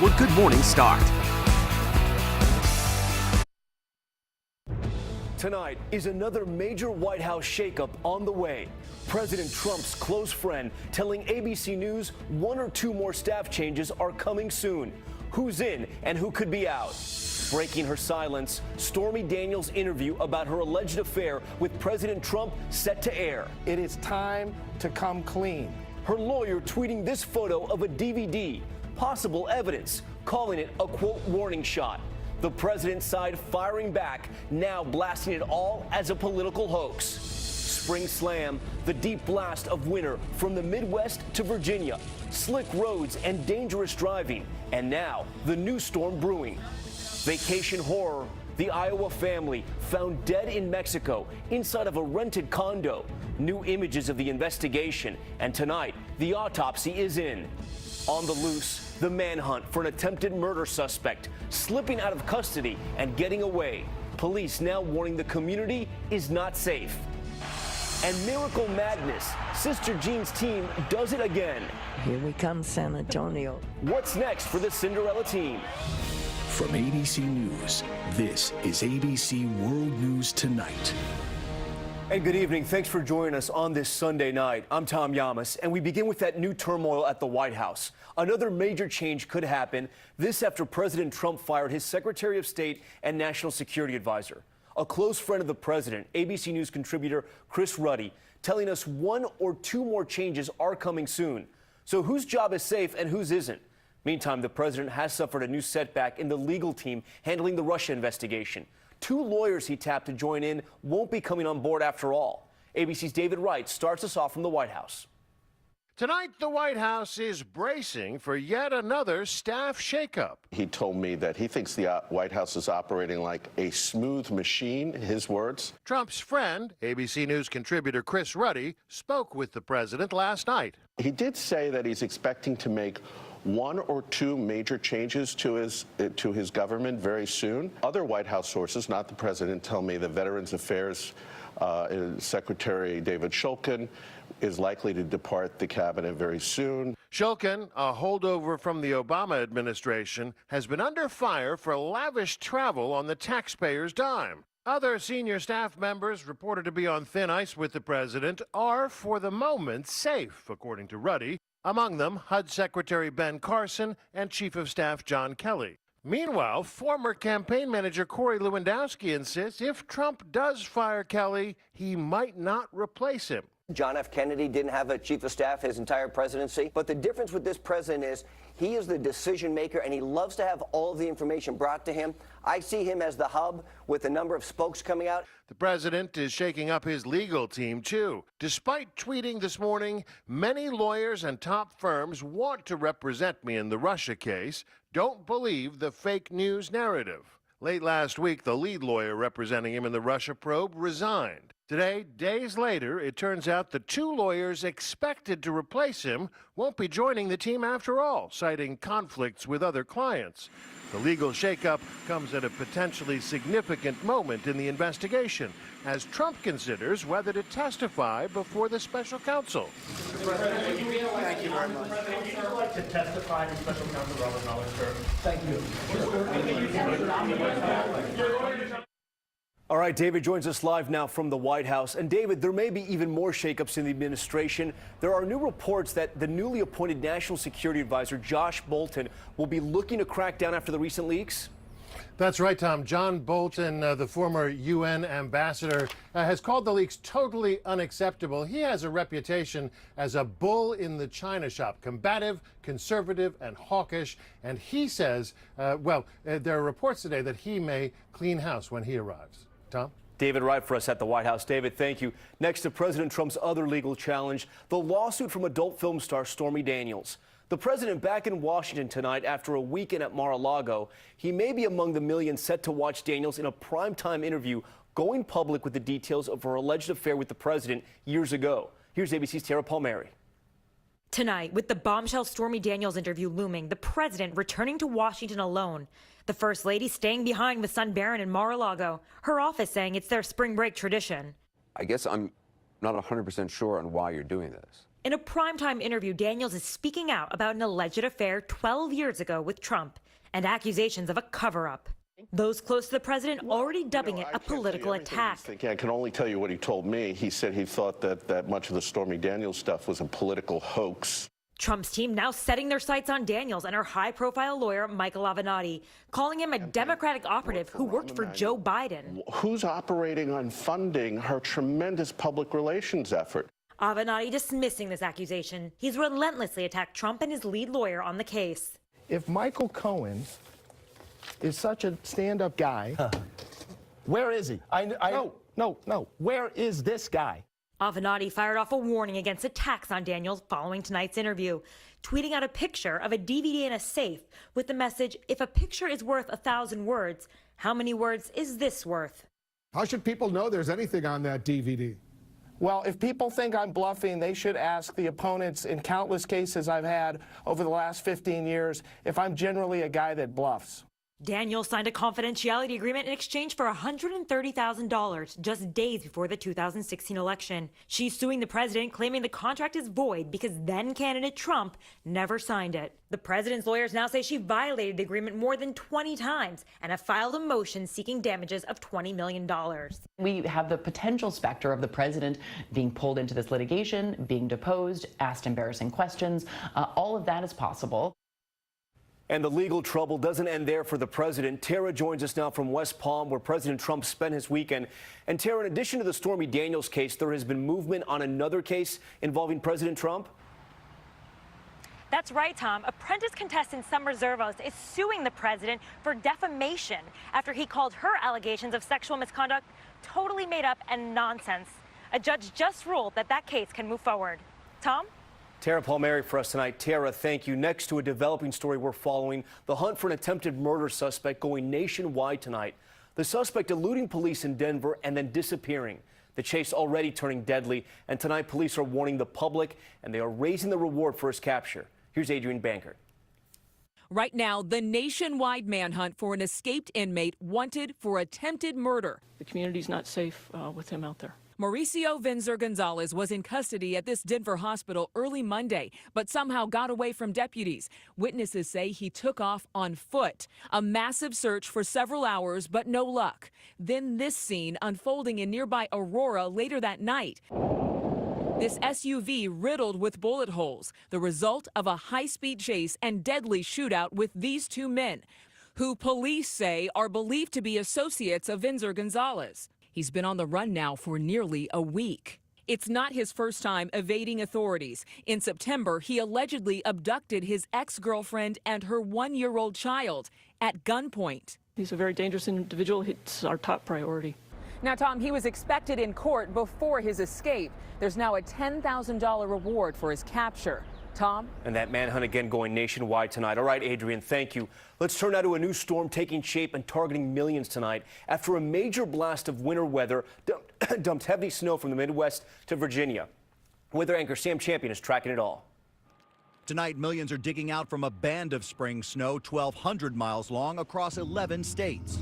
will Good Morning start. Tonight is another major White House shakeup on the way. President Trump's close friend telling ABC News one or two more staff changes are coming soon. Who's in and who could be out? Breaking her silence, Stormy Daniels' interview about her alleged affair with President Trump set to air. It is time to come clean. Her lawyer tweeting this photo of a DVD, possible evidence, calling it a quote warning shot. The president's side firing back, now blasting it all as a political hoax. Spring slam, the deep blast of winter from the Midwest to Virginia. Slick roads and dangerous driving. And now, the new storm brewing. Vacation horror. The Iowa family found dead in Mexico inside of a rented condo. New images of the investigation. And tonight, the autopsy is in. On the loose, the manhunt for an attempted murder suspect slipping out of custody and getting away. Police now warning the community is not safe. And miracle madness. Sister Jean's team does it again. Here we come, San Antonio. What's next for the Cinderella team? From ABC News, this is ABC World News Tonight. And good evening. Thanks for joining us on this Sunday night. I'm Tom Yamas, and we begin with that new turmoil at the White House. Another major change could happen, this after President Trump fired his Secretary of State and National Security Advisor. A close friend of the president, ABC News contributor Chris Ruddy, telling us one or two more changes are coming soon. So whose job is safe and whose isn't? Meantime, the president has suffered a new setback in the legal team handling the Russia investigation. Two lawyers he tapped to join in won't be coming on board after all. ABC's David Wright starts us off from the White House. Tonight, the White House is bracing for yet another staff shakeup. He told me that he thinks the White House is operating like a smooth machine, his words. Trump's friend, ABC News contributor Chris Ruddy, spoke with the president last night. He did say that he's expecting to make one or two major changes to his government very soon. Other White House sources, not the president, tell me the Veterans Affairs Secretary David Shulkin is likely to depart the cabinet very soon. Shulkin, a holdover from the Obama administration, has been under fire for lavish travel on the taxpayers' dime. Other senior staff members reported to be on thin ice with the president are, for the moment, safe, according to Ruddy. Among them, HUD Secretary Ben Carson and Chief of Staff John Kelly. Meanwhile, former campaign manager Corey Lewandowski insists if Trump does fire Kelly, he might not replace him. John F. Kennedy didn't have a chief of staff his entire presidency. But the difference with this president is he is the decision maker, and he loves to have all of the information brought to him. I see him as the hub with a number of spokes coming out. The president is shaking up his legal team, too. Despite tweeting this morning, many lawyers and top firms want to represent me in the Russia case, don't believe the fake news narrative. Late last week, the lead lawyer representing him in the Russia probe resigned. Today, days later, it turns out the two lawyers expected to replace him won't be joining the team after all, citing conflicts with other clients. The legal shakeup comes at a potentially significant moment in the investigation, as Trump considers whether to testify before the special counsel. Thank you very much. Would you like to testify to special counsel Robert Mueller, sir? Thank you. All right, David joins us live now from the White House. And David, there may be even more shakeups in the administration. There are new reports that the newly appointed National Security Advisor, Josh Bolten, will be looking to crack down after the recent leaks. That's right, Tom. John Bolton, the former UN ambassador, has called the leaks totally unacceptable. He has a reputation as a bull in the china shop, combative, conservative, and hawkish. And he says, there are reports today that he may clean house when he arrives. Tom? David Wright for us at the White House. David, thank you. Next to President Trump's other legal challenge, the lawsuit from adult film star Stormy Daniels. The president back in Washington tonight after a weekend at Mar-a-Lago. He may be among the millions set to watch Daniels in a primetime interview going public with the details of her alleged affair with the president years ago. Here's ABC's Tara Palmieri. Tonight, with the bombshell Stormy Daniels interview looming, the president returning to Washington alone. The First Lady staying behind with son Barron in Mar-a-Lago. Her office saying it's their spring break tradition. I guess I'm not 100% sure on why you're doing this. In a primetime interview, Daniels is speaking out about an alleged affair 12 years ago with Trump and accusations of a cover-up. Those close to the president already dubbing it a political attack. I can only tell you what he told me. He said he thought that much of the Stormy Daniels stuff was a political hoax. Trump's team now setting their sights on Daniels and her high-profile lawyer, Michael Avenatti, calling him a Democratic operative who worked for Joe Biden. Who's operating on funding her tremendous public relations effort? Avenatti dismissing this accusation. He's relentlessly attacked Trump and his lead lawyer on the case. If Michael Cohen is such a stand-up guy, where is he? No. Where is this guy? Avenatti fired off a warning against attacks on Daniels following tonight's interview, tweeting out a picture of a DVD in a safe with the message, "If a picture is worth 1,000 words, how many words is this worth?" How should people know there's anything on that DVD? Well, if people think I'm bluffing, they should ask the opponents in countless cases I've had over the last 15 years if I'm generally a guy that bluffs. Daniels signed a confidentiality agreement in exchange for $130,000 just days before the 2016 election. She's suing the president, claiming the contract is void because then candidate Trump never signed it. The president's lawyers now say she violated the agreement more than 20 times and have filed a motion seeking damages of $20 million. We have the potential specter of the president being pulled into this litigation, being deposed, asked embarrassing questions. All of that is possible. And the legal trouble doesn't end there for the president. Tara joins us now from West Palm, where President Trump spent his weekend. And Tara, in addition to the Stormy Daniels case, there has been movement on another case involving President Trump? That's right, Tom. Apprentice contestant Summer Zervos is suing the president for defamation after he called her allegations of sexual misconduct totally made up and nonsense. A judge just ruled that that case can move forward. Tom? Tara Palmieri for us tonight. Tara, thank you. Next to a developing story we're following, the hunt for an attempted murder suspect going nationwide tonight. The suspect eluding police in Denver and then disappearing. The chase already turning deadly, and tonight police are warning the public and they are raising the reward for his capture. Here's Adrienne Bankert. Right now, the nationwide manhunt for an escaped inmate wanted for attempted murder. The community's not safe with him out there. Mauricio Vinzer Gonzalez was in custody at this Denver hospital early Monday, but somehow got away from deputies. Witnesses say he took off on foot. A massive search for several hours, but no luck. Then this scene unfolding in nearby Aurora later that night. This SUV riddled with bullet holes, the result of a high-speed chase and deadly shootout with these two men, who police say are believed to be associates of Vinzer Gonzalez. He's been on the run now for nearly a week. It's not his first time evading authorities. In September, he allegedly abducted his ex-girlfriend and her one-year-old child at gunpoint. He's a very dangerous individual. It's our top priority. Now, Tom, he was expected in court before his escape. There's now a $10,000 reward for his capture. Tom? And that manhunt again going nationwide tonight. All right, Adrienne, thank you. Let's turn now to a new storm taking shape and targeting millions tonight after a major blast of winter weather dumped heavy snow from the Midwest to Virginia. Weather anchor Sam Champion is tracking it all. Tonight, millions are digging out from a band of spring snow 1,200 miles long across 11 states.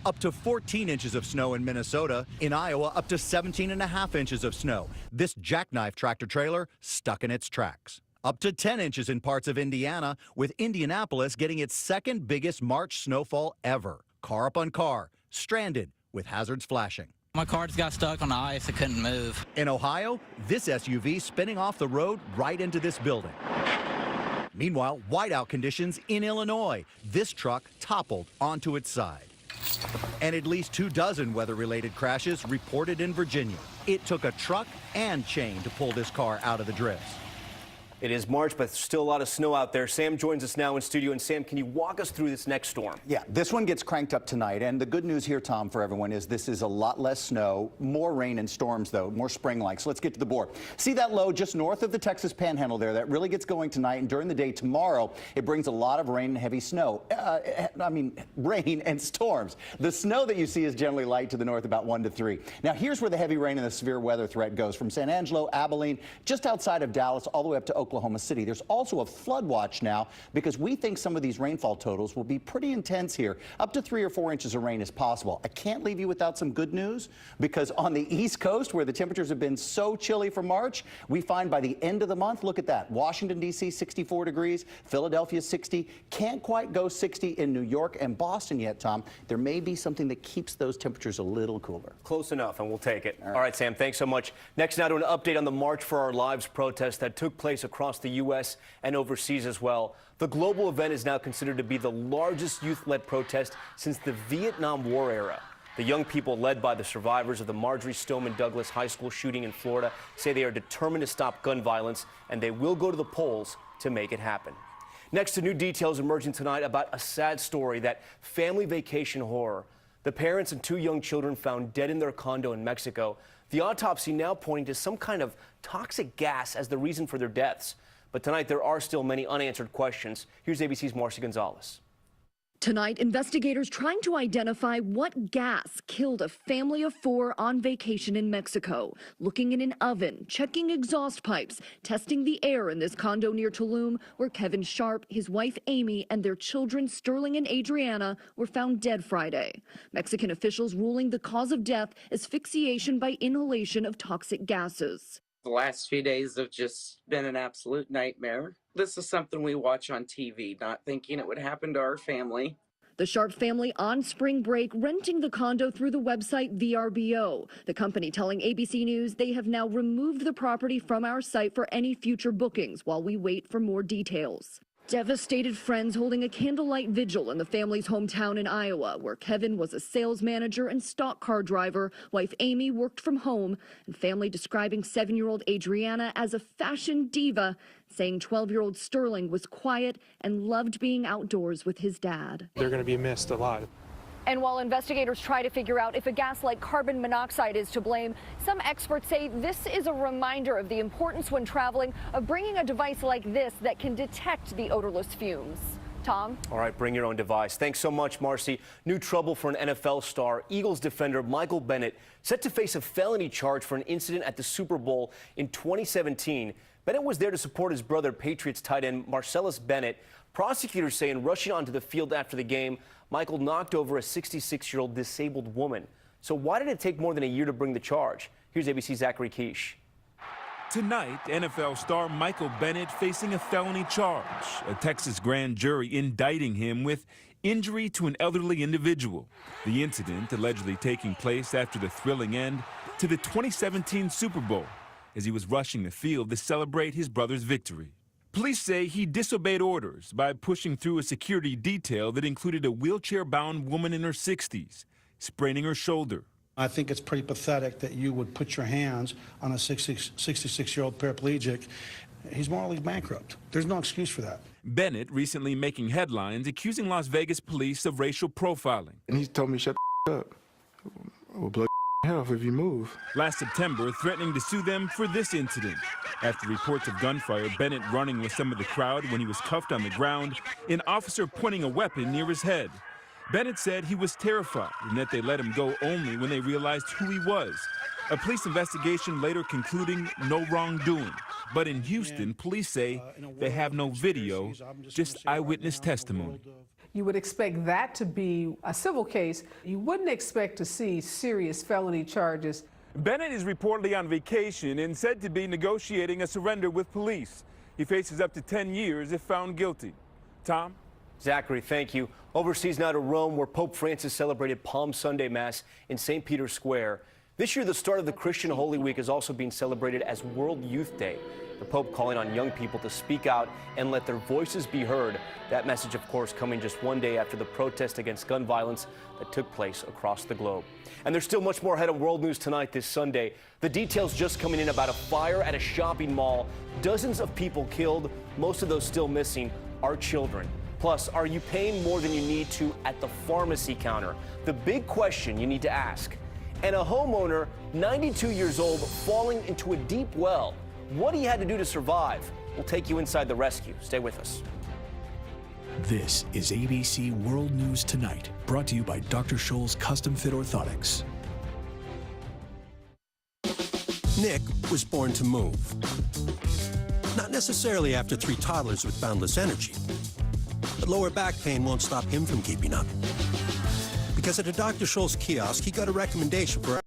Up to 14 inches of snow in Minnesota. In Iowa, up to 17.5 inches of snow. This jackknife tractor trailer stuck in its tracks. Up to 10 inches in parts of Indiana, with Indianapolis getting its second biggest March snowfall ever. Car up on car, stranded with hazards flashing. My car just got stuck on the ice. I couldn't move. In Ohio, this SUV spinning off the road right into this building. Meanwhile, whiteout conditions in Illinois. This truck toppled onto its side. And at least 24 weather-related crashes reported in Virginia. It took a truck and chain to pull this car out of the drifts. It is March, but still a lot of snow out there. Sam joins us now in studio. And Sam, can you walk us through this next storm? Yeah, this one gets cranked up tonight. And the good news here, Tom, for everyone is this is a lot less snow, more rain and storms, though, more spring-like. So let's get to the board. See that low just north of the Texas Panhandle there? That really gets going tonight. And during the day tomorrow, it brings a lot of rain and heavy snow. Rain and storms. The snow that you see is generally light to the north, about 1 to 3. Now, here's where the heavy rain and the severe weather threat goes. From San Angelo, Abilene, just outside of Dallas, all the way up to Oklahoma. Oklahoma City. There's also a flood watch now because we think some of these rainfall totals will be pretty intense here. Up to 3 or 4 inches of rain is possible. I can't leave you without some good news because on the East Coast, where the temperatures have been so chilly for March, we find by the end of the month, look at that, Washington, D.C., 64 degrees, Philadelphia, 60. Can't quite go 60 in New York and Boston yet, Tom. There may be something that keeps those temperatures a little cooler. Close enough, and we'll take it. All right, Sam, thanks so much. Next now to an update on the March for Our Lives protest that took place across the U.S. and overseas as well. The global event is now considered to be the largest youth-led protest since the Vietnam War era. The young people led by the survivors of the Marjorie Stoneman Douglas High School shooting in Florida say they are determined to stop gun violence, and they will go to the polls to make it happen. Next to new details emerging tonight about a sad story, that family vacation horror. The parents and 2 young children found dead in their condo in Mexico. The autopsy now pointing to some kind of toxic gas as the reason for their deaths. But tonight there are still many unanswered questions. Here's ABC's Marcy Gonzalez. Tonight, investigators trying to identify what gas killed a family of 4 on vacation in Mexico. Looking in an oven, checking exhaust pipes, testing the air in this condo near Tulum, where Kevin Sharp, his wife Amy, and their children Sterling and Adriana were found dead Friday. Mexican officials ruling the cause of death asphyxiation by inhalation of toxic gases. The last few days have just been an absolute nightmare. This is something we watch on TV, not thinking it would happen to our family. The Sharp family on spring break renting the condo through the website VRBO. The company telling ABC News they have now removed the property from our site for any future bookings while we wait for more details. Devastated friends holding a candlelight vigil in the family's hometown in Iowa, where Kevin was a sales manager and stock car driver. Wife Amy worked from home, and family describing 7-year-old Adriana as a fashion diva, saying 12-year-old Sterling was quiet and loved being outdoors with his dad. They're going to be missed a lot. And while investigators try to figure out if a gas like carbon monoxide is to blame, some experts say this is a reminder of the importance when traveling of bringing a device like this that can detect the odorless fumes. Tom? All right, bring your own device. Thanks so much, Marcy. New trouble for an NFL star. Eagles defender Michael Bennett set to face a felony charge for an incident at the Super Bowl in 2017. Bennett was there to support his brother, Patriots tight end Marcellus Bennett. Prosecutors say in rushing onto the field after the game, Michael knocked over a 66-year-old disabled woman. So why did it take more than a year to bring the charge? Here's ABC's Zachary Quiche. Tonight, NFL star Michael Bennett facing a felony charge. A Texas grand jury indicting him with injury to an elderly individual. The incident allegedly taking place after the thrilling end to the 2017 Super Bowl, as he was rushing the field to celebrate his brother's victory. Police say he disobeyed orders by pushing through a security detail that included a wheelchair-bound woman in her 60s, spraining her shoulder. I think it's pretty pathetic that you would put your hands on a 66-year-old paraplegic. He's morally bankrupt. There's no excuse for that. Bennett recently making headlines accusing Las Vegas police of racial profiling. And he told me, shut the up. We'll blow your head off if you move. Last September, threatening to sue them for this incident. After reports of gunfire, Bennett running with some of the crowd when he was cuffed on the ground, an officer pointing a weapon near his head. Bennett said he was terrified and that they let him go only when they realized who he was. A police investigation later concluding no wrongdoing. But in Houston, police say they have no video, just eyewitness testimony. You would expect that to be a civil case. You wouldn't expect to see serious felony charges. Bennett is reportedly on vacation and said to be negotiating a surrender with police. He faces up to 10 years if found guilty. Tom? Zachary, thank you. Overseas now to Rome, where Pope Francis celebrated Palm Sunday Mass in St. Peter's Square. This year, the start of the Christian Holy Week is also being celebrated as World Youth Day. The Pope calling on young people to speak out and let their voices be heard. That message, of course, coming just one day after the protest against gun violence that took place across the globe. And there's still much more ahead on World News Tonight this Sunday. The details just coming in about a fire at a shopping mall. Dozens of people killed, most of those still missing are children. Plus, are you paying more than you need to at the pharmacy counter? The big question you need to ask. And a homeowner, 92 years old, falling into a deep well. What he had to do to survive. We'll take you inside the rescue. Stay with us. This is ABC World News Tonight, brought to you by Dr. Scholl's Custom Fit Orthotics. Nick was born to move. Not necessarily after 3 toddlers with boundless energy. But lower back pain won't stop him from keeping up. Because at a Dr. Scholl's kiosk, he got a recommendation for